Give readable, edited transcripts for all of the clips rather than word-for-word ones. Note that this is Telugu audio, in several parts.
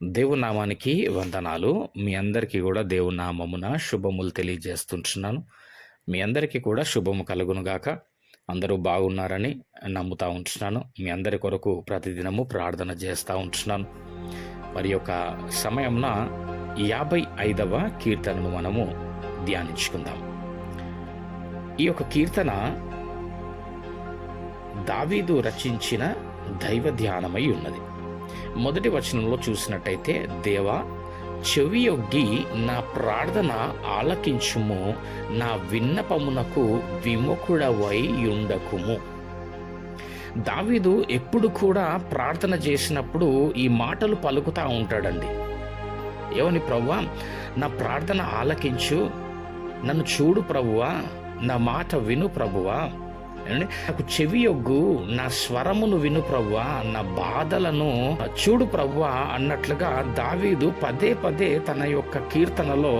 దేవుని నామానికి వందనాలు. మీ అందరికీ కూడా దేవుని నామమున శుభములు తెలియజేస్తుంటున్నాను. మీ అందరికీ కూడా శుభము కలుగునుగాక. అందరూ బాగున్నారని నమ్ముతా ఉంటున్నాను. మీ అందరి కొరకు ప్రతిదినము ప్రార్థన చేస్తూ ఉంటున్నాను. మరి యొక్క సమయంన 55వ కీర్తనను మనము ధ్యానించుకుందాం. ఈ యొక్క కీర్తన దావీదు రచించిన దైవ ధ్యానమై ఉన్నది. మొదటి వచనంలో చూసినట్టయితే, దేవా చెవియొగ్గి నా ప్రార్థన ఆలకించుము, నా విన్నపమునకు విముఖుడవై యుండకుము. దావీదు ఎప్పుడు కూడా ప్రార్థన చేసినప్పుడు ఈ మాటలు పలుకుతూ ఉంటాడండి. ఏమని? ప్రభువా నా ప్రార్థన ఆలకించు, నన్ను చూడు ప్రభువా, నా మాట విను ప్రభువా, నాకు చెవియొగ్గు, నా స్వరమును విను ప్రభువా, నా బాధలను చూడు ప్రభువా అన్నట్లుగా దావీదు పదే పదే తన యొక్క కీర్తనలో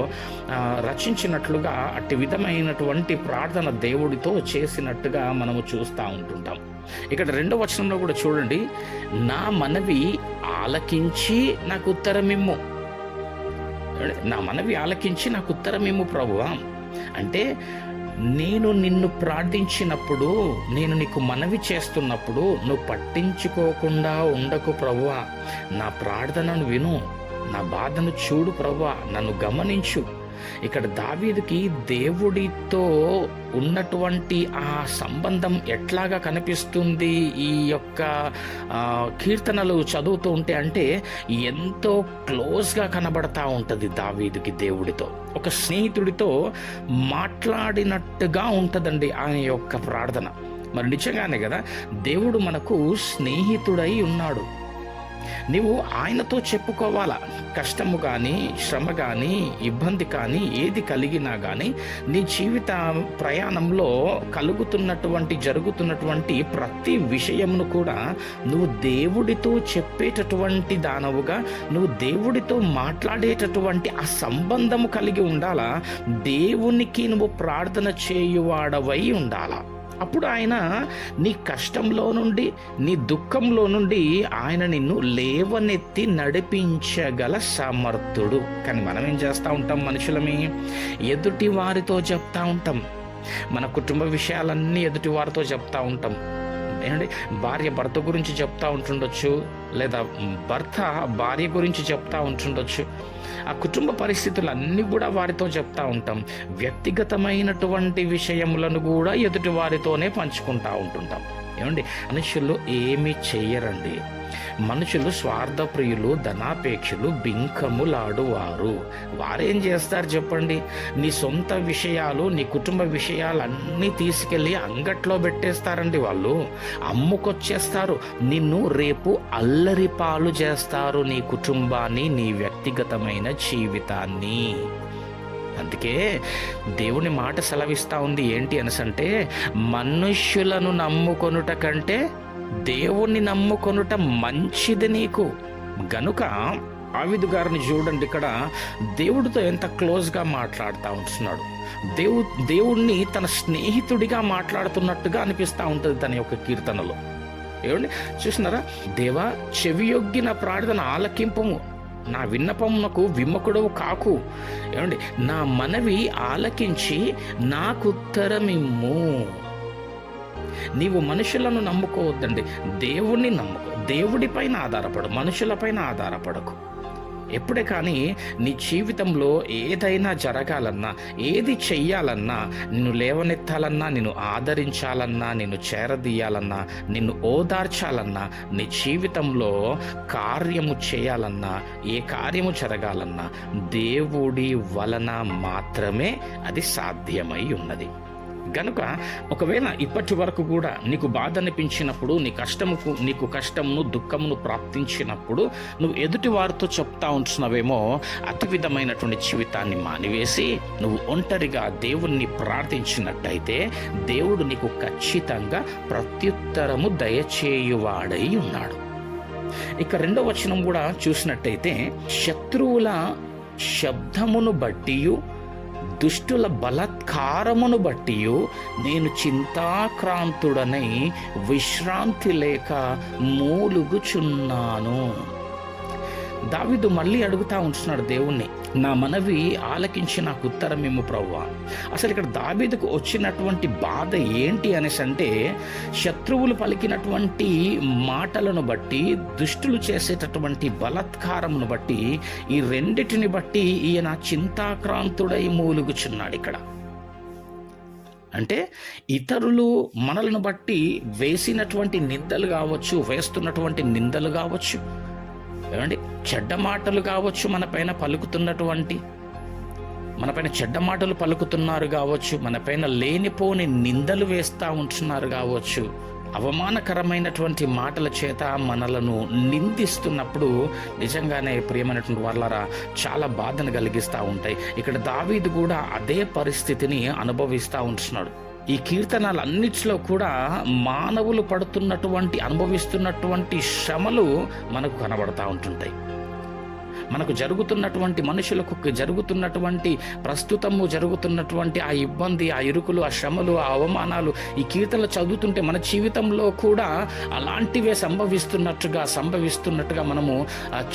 రచించినట్లుగా అట్టి విధమైనటువంటి ప్రార్థన దేవుడితో చేసినట్టుగా మనము చూస్తూ ఉంటుంటాం. ఇక్కడ 2వ వచనంలో కూడా చూడండి, నా మనవి ఆలకించి నాకు ఉత్తరమిమ్ము. నా మనవి ఆలకించి నాకు ఉత్తరమిమ్ము ప్రభువా అంటే, నేను నిన్ను ప్రార్థించినప్పుడు, నేను నీకు మనవి చేస్తున్నప్పుడు నువ్వు పట్టించుకోకుండా ఉండకు ప్రభువా. నా ప్రార్థనను విను, నా బాధను చూడు ప్రభువా, నన్ను గమనించు. ఇక్కడ దావీదుకి దేవుడితో ఉన్నటువంటి ఆ సంబంధం ఎట్లాగా కనిపిస్తుంది ఈ యొక్క కీర్తనలు చదువుతూ ఉంటే అంటే ఎంతో క్లోజ్గా కనబడతా ఉంటుంది దావీదుకి దేవుడితో. ఒక స్నేహితుడితో మాట్లాడినట్టుగా ఉంటుందండి ఆయన యొక్క ప్రార్థన. మరి నిజంగానే కదా, దేవుడు మనకు స్నేహితుడై ఉన్నాడు. నీవు ఆయనతో చెప్పుకోవాలా. కష్టము కానీ, శ్రమ కానీ, ఇబ్బంది కానీ, ఏది కలిగినా కానీ నీ జీవిత ప్రయాణంలో జరుగుతున్నటువంటి ప్రతి విషయమును కూడా నువ్వు దేవుడితో చెప్పేటటువంటి దానవుగా, నువ్వు దేవుడితో మాట్లాడేటటువంటి ఆ సంబంధము కలిగి ఉండాలా. దేవునికి నువ్వు ప్రార్థన చేయువాడవై ఉండాలా. అప్పుడు ఆయన నీ కష్టంలో నుండి, నీ దుఃఖంలో నుండి ఆయన నిన్ను లేవనెత్తి నడిపించగల సమర్థుడు. కానీ మనం ఏం చేస్తూ ఉంటాం? మనుషులమే ఎదుటి వారితో చెప్తా ఉంటాం. మన కుటుంబ విషయాలన్నీ ఎదుటి వారితో చెప్తా ఉంటాం. ఏంటంటే, భార్య భర్త గురించి చెప్తా ఉంటుండొచ్చు, లేదా భర్త భార్య గురించి చెప్తా ఉంటుండొచ్చు. ఆ కుటుంబ పరిస్థితులన్నీ కూడా వారితో చెప్తా ఉంటాం. వ్యక్తిగతమైనటువంటి విషయములను కూడా ఎదుటి వారితోనే పంచుకుంటా ఉంటుంటాం. ఏమండి, మనుషులు ఏమి చెయ్యరండి. మనుషులు స్వార్థప్రియులు, ధనాపేక్షలు, బింకములాడువారు. వారేం చేస్తారు చెప్పండి? నీ సొంత విషయాలు, నీ కుటుంబ విషయాలన్నీ తీసుకెళ్ళి అంగట్లో పెట్టేస్తారండి. వాళ్ళు అమ్ముకొచ్చేస్తారు. నిన్ను రేపు అల్లరి పాలు చేస్తారు, నీ కుటుంబాన్ని, నీ వ్యక్తిగతమైన జీవితాన్ని. అందుకే దేవుని మాట సెలవిస్తూ ఉంది. ఏంటి అనసంటే, మనుష్యులను నమ్ముకొనుట కంటే దేవుణ్ణి నమ్ముకొనుట మంచిది నీకు. గనుక దావీదు గారిని చూడండి, ఇక్కడ దేవుడితో ఎంత క్లోజ్గా మాట్లాడుతూ ఉంటున్నాడు. దేవుణ్ణి తన స్నేహితుడిగా మాట్లాడుతున్నట్టుగా అనిపిస్తూ ఉంటుంది తన యొక్క కీర్తనలో. ఏమండి, చూసినారా? దేవా చెవియొగ్గిన ప్రార్థన ఆలకింపుము, నా విన్నపమునకు విముఖుడవు కాకు. ఏమండి, నా మనవి ఆలకించి నాకుత్తరమిమ్ము. నీవు మనుషులను నమ్ముకోవద్దండి, దేవుణ్ణి నమ్ముకో. దేవుడిపైన ఆధారపడు, మనుషులపైన ఆధారపడకు. ఎప్పుడే కానీ నీ జీవితంలో ఏదైనా జరగాలన్నా, ఏది చెయ్యాలన్నా, నిన్ను లేవనెత్తాలన్నా, నిన్ను ఆదరించాలన్నా, నిన్ను చేరదీయాలన్నా, నిన్ను ఓదార్చాలన్నా, నీ జీవితంలో కార్యము చేయాలన్నా, ఏ కార్యము జరగాలన్నా దేవుడి వలన మాత్రమే అది సాధ్యమై ఉన్నది. గనుక ఒకవేళ ఇప్పటి వరకు కూడా నీకు బాధ అనిపించినప్పుడు, నీకు కష్టమును, దుఃఖమును ప్రాప్తించినప్పుడు నువ్వు ఎదుటి వారితో చెప్తా ఉంటున్నావేమో, అతి విధమైనటువంటి జీవితాన్ని మానివేసి నువ్వు ఒంటరిగా దేవుణ్ణి ప్రార్థించినట్టయితే దేవుడు నీకు ఖచ్చితంగా ప్రత్యుత్తరము దయచేయువాడై ఉన్నాడు. ఇక 2వ వచనం కూడా చూసినట్టయితే, శత్రువుల శబ్దమును బట్టియు దుష్టుల బలాత్కారమును బట్టి నేను చింతాక్రాంతుడనై విశ్రాంతి లేక మూలుగుచున్నాను. దావీదు మళ్ళీ అడుగుతా ఉంటున్నాడు దేవుణ్ణి, నా మనవి ఆలకించి నాకు ఉత్తరం ఇమ్ము ప్రభువా. అసలు ఇక్కడ దావీదుకు వచ్చినటువంటి బాధ ఏంటి అనేసి అంటే, శత్రువులు పలికినటువంటి మాటలను బట్టి, దుష్టులు చేసేటటువంటి బలాత్కారమును బట్టి, ఈ రెండిటిని బట్టి ఈయన చింతాక్రాంతుడై మూలుగుచున్నాడు. ఇక్కడ అంటే ఇతరులు మనలను బట్టి వేసినటువంటి నిందలు కావచ్చు, వేస్తున్నటువంటి నిందలు కావచ్చు, ఏమండి చెడ్డ మాటలు కావచ్చు, మనపైన చెడ్డ మాటలు పలుకుతున్నారు కావచ్చు, మనపైన లేనిపోని నిందలు వేస్తూ ఉంటున్నారు కావచ్చు, అవమానకరమైనటువంటి మాటల చేత మనలను నిందిస్తున్నప్పుడు నిజంగానే ప్రియమైనటువంటి వాళ్ళారా చాలా బాధను కలిగిస్తూ ఉంటాయి. ఇక్కడ దావీదు కూడా అదే పరిస్థితిని అనుభవిస్తూ ఉంటున్నాడు. ఈ కీర్తనలన్నిటిలో కూడా మానవులు అనుభవిస్తున్నటువంటి శ్రమలు మనకు కనబడతా ఉంటుంటాయి. మనకు జరుగుతున్నటువంటి మనుషులకు ప్రస్తుతము జరుగుతున్నటువంటి ఆ ఇబ్బంది, ఆ ఇరుకులు, ఆ శ్రమలు, ఆ అవమానాలు ఈ కీర్తనలు చదువుతుంటే మన జీవితంలో కూడా అలాంటివే సంభవిస్తున్నట్టుగా మనము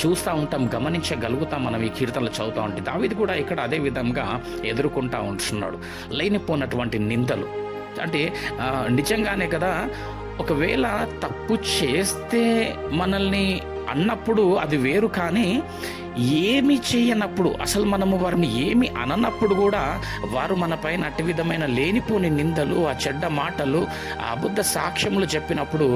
చూస్తూ ఉంటాం, గమనించగలుగుతాం మనం ఈ కీర్తనలు చదువుతూ ఉంటే. దావీదు కూడా ఇక్కడ అదే విధంగా ఎదుర్కొంటూ ఉంటున్నాడు లేనిపోయినటువంటి నిందలు. అంటే నిజంగానే కదా, ఒకవేళ తప్పు చేస్తే మనల్ని అన్నప్పుడు అది వేరు, కానీ ఏమి చేయనప్పుడు, అసలు మనము వారిని ఏమి అననప్పుడు కూడా వారు మన పైన అట్టి విధమైన లేనిపోని నిందలు, ఆ చెడ్డ మాటలు, ఆ అబద్ధ సాక్ష్యములు చెప్పినప్పుడు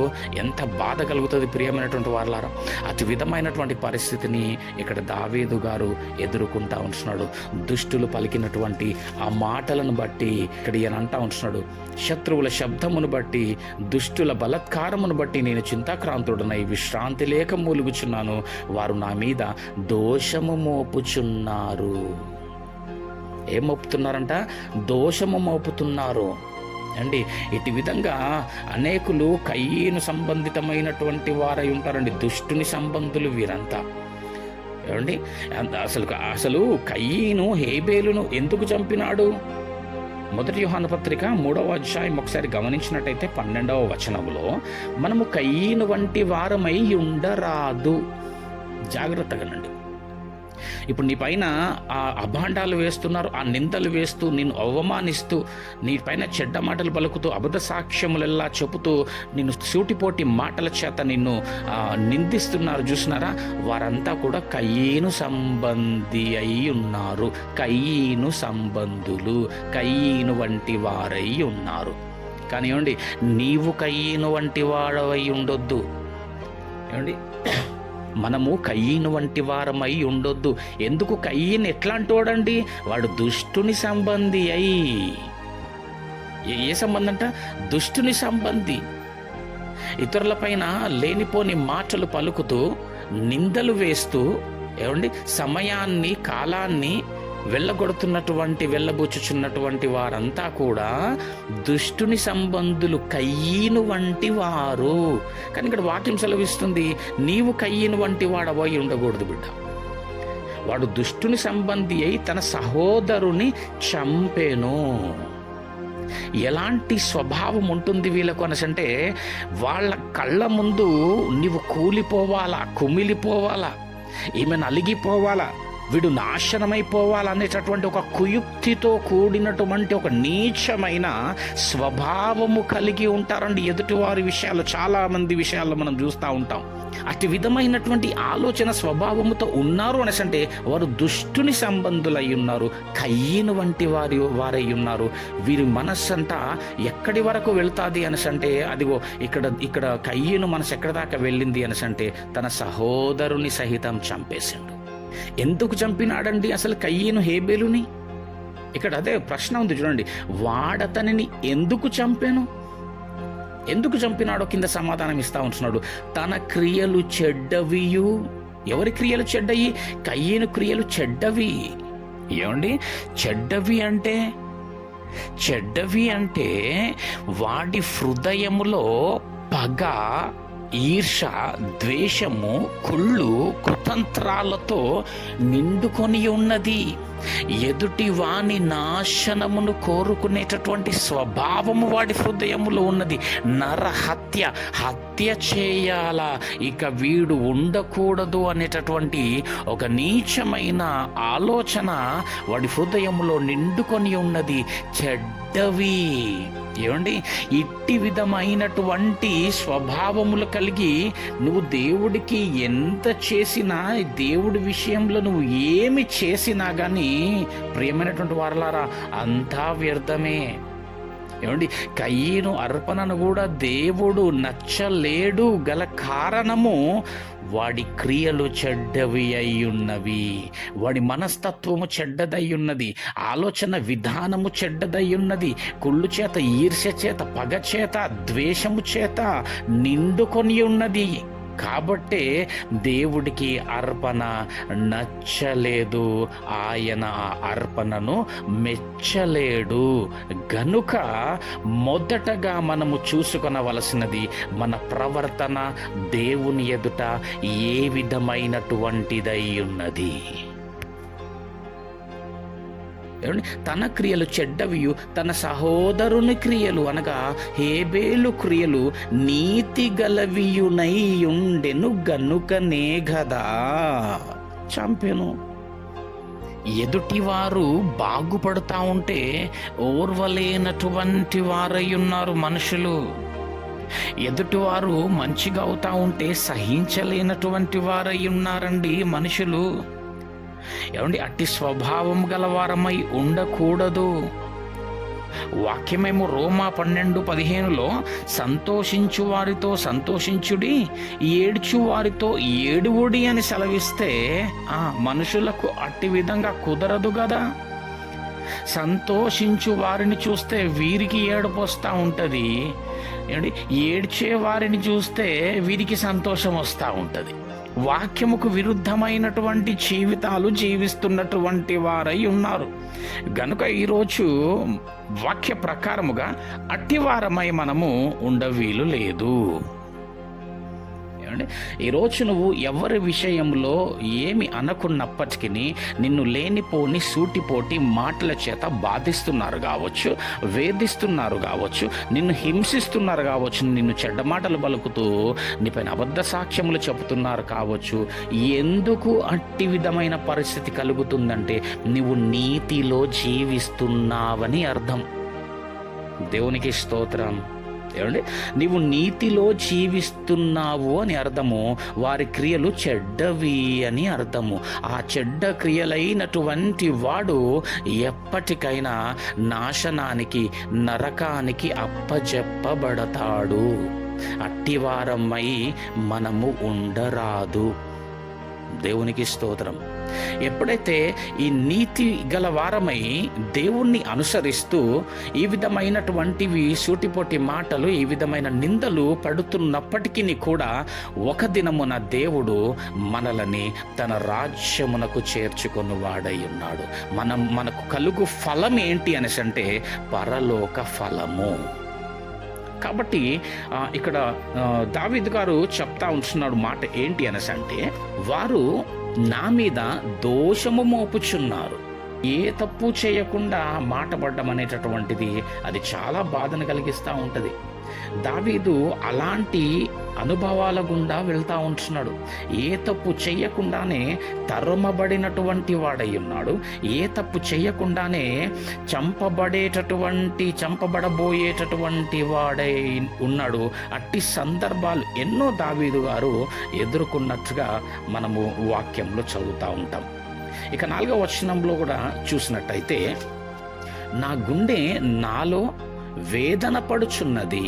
ఎంత బాధ కలుగుతుంది ప్రియమైనటువంటి వాళ్ళారా. అతి విధమైనటువంటి పరిస్థితిని ఇక్కడ దావీదు గారు ఎదుర్కొంటా ఉంటున్నాడు. దుష్టులు పలికినటువంటి ఆ మాటలను బట్టి ఇక్కడ ఈయన అంటా ఉంటున్నాడు, శత్రువుల శబ్దమును బట్టి, దుష్టుల బలాత్కారమును బట్టి నేను చింతాక్రాంతుడనై విశ్రాంతి లేక మూలుగుచున్నాను. వారు నా మీద దోషము మోపుచున్నారు. ఏం మోపుతున్నారంట? దోషము మోపుతున్నారు అండి. ఇటు విధంగా అనేకులు కయ్యను సంబంధితమైనటువంటి వారై ఉంటారండి, దుష్టుని సంబంధులు వీరంతా. ఏమండి, అసలు కయ్యను హేబేలును ఎందుకు చంపినాడు? మొదటి యోహాను పత్రిక 3వ అధ్యాయం ఒకసారి గమనించినట్టయితే 12వ వచనములో, మనము కయ్యను వంటి వారమై ఉండరాదు. జాగ్రత్తగానండి. ఇప్పుడు నీ పైన ఆ అభాండాలు వేస్తున్నారు, ఆ నిందలు వేస్తూ, నిన్ను అవమానిస్తూ, నీ పైన చెడ్డ మాటలు పలుకుతూ, అబద్ధ సాక్ష్యములెల్లా చెబుతూ, నిన్ను సూటిపోటి మాటల చేత నిన్ను నిందిస్తున్నారు చూసినారా, వారంతా కూడా కయ్యను సంబంధి అయి ఉన్నారు. కయ్యను సంబంధులు, కయ్యను వంటి వారై ఉన్నారు. కానీ ఏమండి, నీవు కయ్యను వంటి వాడవై ఉండొద్దు. ఏమండి, మనము కయ్యను వంటి వారమై ఉండొద్దు. ఎందుకు? కయ్యను ఎట్లాంటి వాడండి? వాడు దుష్టుని సంబంధి అయి. ఏ సంబంధం అంట? దుష్టుని సంబంధి. ఇతరుల పైన లేనిపోని మాటలు పలుకుతూ, నిందలు వేస్తూ, ఏమండి సమయాన్ని, కాలాన్ని వెళ్ళబుచ్చుచున్నటువంటి వారంతా కూడా దుష్టుని సంబంధులు, కయ్యను వంటి వారు. కానీ ఇక్కడ వాక్యం సెలవిస్తుంది, నీవు కయ్యను వంటి వాడవై ఉండకూడదు బిడ్డ. వాడు దుష్టుని సంబంధి అయి తన సహోదరుని చంపెను. ఎలాంటి స్వభావం ఉంటుంది వీళ్ళకు అనసంటే, వాళ్ళ కళ్ళ ముందు నీవు కూలిపోవాలా, కుమిలిపోవాలా, ఈమె నలిగిపోవాలా, వీడు నాశనమైపోవాలనేటటువంటి ఒక కుయుక్తితో కూడినటువంటి ఒక నీచమైన స్వభావము కలిగి ఉంటారండి ఎదుటివారి విషయాలు. చాలా మంది విషయాల్లో మనం చూస్తూ ఉంటాం. అతి విధమైనటువంటి ఆలోచన స్వభావముతో ఉన్నారు అనేసంటే వారు దుష్టుని సంబంధులై ఉన్నారు, కయ్యను వంటి వారై ఉన్నారు. వీరి మనస్సంతా ఎక్కడి వరకు వెళ్తాది అనేసంటే, అదిగో ఇక్కడ కయ్యను మనసు ఎక్కడి దాకా వెళ్ళింది అనేసంటే తన సహోదరుని సహితం చంపేసిండు. ఎందుకు చంపినాడండి అసలు కయ్యను హేబేలుని? ఇక్కడ అదే ప్రశ్న ఉంది చూడండి. వాడతనిని ఎందుకు చంపాను, ఎందుకు చంపినాడో కింద సమాధానం ఇస్తా ఉంటున్నాడు. తన క్రియలు చెడ్డవియు. ఎవరి క్రియలు చెడ్డయి? కయ్యను క్రియలు చెడ్డవి. ఏమండి, చెడ్డవి అంటే వాడి హృదయములో పగ, ఈర్ష, ద్వేషము, కుళ్ళు, కుతంత్రాలతో నిండుకొని ఉన్నది. ఎదుటి వాని నాశనమును కోరుకునేటటువంటి స్వభావము వాడి హృదయములో ఉన్నది. నరహత్య, హత్య చేయాలా, ఇక వీడు ఉండకూడదు అనేటటువంటి ఒక నీచమైన ఆలోచన వాడి హృదయములో నిండుకొని ఉన్నది. చెడ్డవి. ఏమండి, ఇట్టి విధమైనటువంటి స్వభావములు కలిగి నువ్వు దేవుడికి ఎంత చేసినా, దేవుడి విషయంలో నువ్వు ఏమి చేసినా కానీ ప్రియమైనటువంటి వారలారా అంతా వ్యర్థమే. ఏమండి, కయ్యను అర్పణను కూడా దేవుడు నచ్చలేడు గల కారణము వాడి క్రియలు చెడ్డవి అయ్యున్నవి, వాడి మనస్తత్వము చెడ్డదయ్యున్నది, ఆలోచన విధానము చెడ్డదయ్యున్నది, కుళ్ళు చేత, ఈర్ష్య చేత, పగ చేత, ద్వేషము చేత నిండుకొని ఉన్నది. కాబట్టే దేవుడికి అర్పణ నచ్చలేదు, ఆయన ఆ అర్పణను మెచ్చలేడు. గనుక మొదటగా మనము చూసుకొనవలసినది మన ప్రవర్తన దేవుని ఎదుట ఏ విధమైనటువంటిదై ఉన్నది. తన క్రియలు చెడ్డవియు, తన సహోదరుని క్రియలు అనగా హేబేలు క్రియలు నీతి గలవియునై ఉండెను గనుకనే గదా చంపెను. ఎదుటివారు బాగుపడతా ఉంటే ఓర్వలేనటువంటి వారై ఉన్నారు మనుషులు. ఎదుటివారు మంచిగా అవుతా ఉంటే సహించలేనటువంటి వారై ఉన్నారండి మనుషులు. ఏమండి, అట్టి స్వభావం గలవారమై ఉండకూడదు. వాక్యమేమో రోమా 12:15 సంతోషించు వారితో సంతోషించుడి, ఏడ్చు వారితో ఏడువుడి అని సెలవిస్తే మనుషులకు అట్టి విధంగా కుదరదు కదా. సంతోషించు వారిని చూస్తే వీరికి ఏడుపు వస్తూ ఉంటుంది, ఏడ్చే వారిని చూస్తే వీరికి సంతోషం వస్తూ ఉంటుంది. వాక్యముకు విరుద్ధమైనటువంటి జీవితాలు జీవిస్తున్నటువంటి వారై ఉన్నారు. గనుక ఈరోజు వాక్య ప్రకారముగా అట్టివారమై మనము ఉండవీలు లేదు. ఈరోజు నువ్వు ఎవరి విషయంలో ఏమి అనకున్నప్పటికీ నిన్ను లేనిపోని సూటిపోటి మాటల చేత బాధిస్తున్నారు కావచ్చు, వేధిస్తున్నారు కావచ్చు, నిన్ను హింసిస్తున్నారు కావచ్చు, నిన్ను చెడ్డ మాటలు పలుకుతూ నీపైన అబద్ధ సాక్ష్యములు చెబుతున్నారు కావచ్చు. ఎందుకు అట్టి విధమైన పరిస్థితి కలుగుతుందంటే నువ్వు నీతిలో జీవిస్తున్నావని అర్థం. దేవునికి స్తోత్రం. ఏమండి, నీవు నీతిలో జీవిస్తున్నావు అని అర్థము. వారి క్రియలు చెడ్డవి అని అర్థము. ఆ చెడ్డ క్రియలైనటువంటి వాడు ఎప్పటికైనా నాశనానికి, నరకానికి అప్పజెప్పబడతాడు. అట్టివారమై మనము ఉండరాదు. దేవునికి స్తోత్రం. ఎప్పుడైతే ఈ నీతి గల వారమై దేవుణ్ణి అనుసరిస్తూ ఈ విధమైనటువంటివి సూటిపోటి మాటలు, ఈ విధమైన నిందలు పడుతున్నప్పటికీ కూడా ఒక దినమున దేవుడు మనలని తన రాజ్యమునకు చేర్చుకొని వాడై ఉన్నాడు. మనకు కలుగు ఫలం ఏంటి అనేసి అంటే పరలోక ఫలము. కాబట్టి ఇక్కడ దావీదు గారు చెప్తా ఉంటున్నాడు మాట ఏంటి అనేసి అంటే, వారు నా మీద దోషము మోపుచున్నారు. ఏ తప్పు చేయకుండా మాట పడ్డం అనేటటువంటిది అది చాలా బాధను కలిగిస్తూ ఉంటుంది. దావీదు అలాంటి అనుభవాల గుండా వెళ్తూ ఉంటున్నాడు. ఏ తప్పు చెయ్యకుండానే తరుమబడినటువంటి వాడై ఉన్నాడు. ఏ తప్పు చెయ్యకుండానే చంపబడబోయేటటువంటి వాడై ఉన్నాడు. అట్టి సందర్భాలు ఎన్నో దావీదు గారు ఎదుర్కొన్నట్టుగా మనము వాక్యంలో చదువుతూ ఉంటాం. ఇక 4వ వచనంలో కూడా చూసినట్టయితే, నా గుండె నాలో వేదన పడుచున్నది,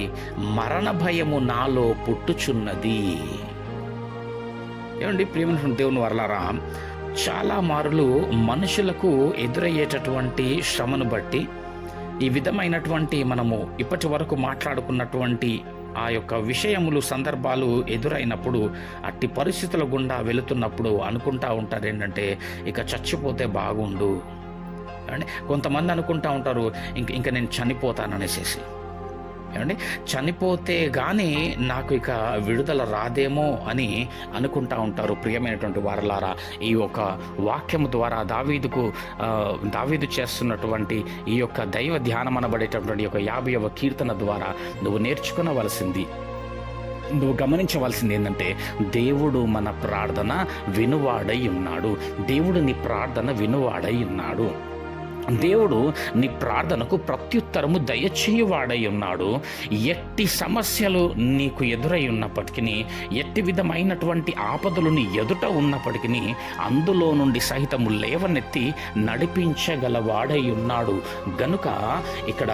మరణ భయము నాలో పుట్టుచున్నది. ఏమండి ప్రియమైన దేవుని వర్లారా, చాలా మారులు మనుషులకు ఎదురయ్యేటటువంటి శ్రమను బట్టి ఈ విధమైనటువంటి మనము ఇప్పటి వరకు మాట్లాడుకున్నటువంటి ఆ యొక్క విషయములు, సందర్భాలు ఎదురైనప్పుడు, అట్టి పరిస్థితుల గుండా వెళుతున్నప్పుడు అనుకుంటా ఉంటారు ఏంటంటే ఇక చచ్చిపోతే బాగుండు. కొంతమంది అనుకుంటా ఉంటారు ఇంకా నేను చనిపోతాననేసి. ఏమండి, చనిపోతే కానీ నాకు ఇక విడుదల రాదేమో అని అనుకుంటా ఉంటారు ప్రియమైనటువంటి వారలారా. ఈ యొక్క వాక్యము ద్వారా దావీదు చేస్తున్నటువంటి ఈ యొక్క దైవ ధ్యానం అనబడేటటువంటి యొక్క 50వ కీర్తన ద్వారా నువ్వు నేర్చుకునవలసింది, నువ్వు గమనించవలసింది ఏంటంటే, దేవుడు మన ప్రార్థన వినువాడై ఉన్నాడు. దేవుడు నీ ప్రార్థన వినువాడై ఉన్నాడు. దేవుడు నీ ప్రార్థనకు ప్రత్యుత్తరము దయచేయువాడై ఉన్నాడు. ఎట్టి సమస్యలు నీకు ఎదురై ఉన్నప్పటికీ, ఎట్టి విధమైనటువంటి ఆపదలు నీ ఎదుట ఉన్నప్పటికీ అందులో నుండి సహితము లేవనెత్తి నడిపించగలవాడై ఉన్నాడు. గనుక ఇక్కడ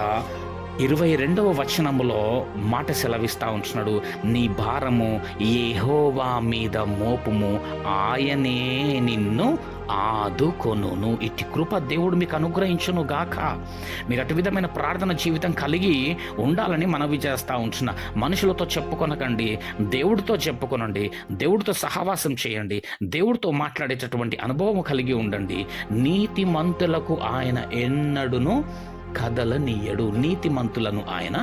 22వ వచనములో మాట సెలవిస్తూ ఉంటున్నాడు, నీ భారము యెహోవా మీద మోపుము, ఆయనే నిన్ను ఆదుకొనును. ఇట్టి కృప దేవుడు మీకు అనుగ్రహించును గాక. మీరు అటు విధమైన ప్రార్థన జీవితం కలిగి ఉండాలని మనవి చేస్తూ ఉంటున్నా. మనుషులతో చెప్పుకొనకండి, దేవుడితో చెప్పుకొనండి, దేవుడితో సహవాసం చేయండి, దేవుడితో మాట్లాడేటటువంటి అనుభవం కలిగి ఉండండి. నీతిమంతులకు ఆయన ఎన్నడును కదలనియ్యడు, నీతిమంతులను ఆయన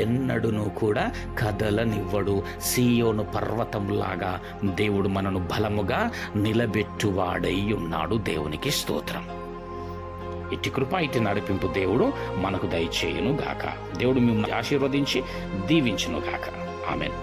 ఎన్నడును కూడా కదలనివ్వడు. సీయోను పర్వతంలాగా దేవుడు మనను బలముగా నిలబెట్టువాడై ఉన్నాడు. దేవునికి స్తోత్రం. ఇట్టి కృప, ఇట్టి నడిపింపు దేవుడు మనకు దయచేయును గాక. దేవుడు మిమ్మల్ని ఆశీర్వదించి దీవించును గాక. ఆమేన్.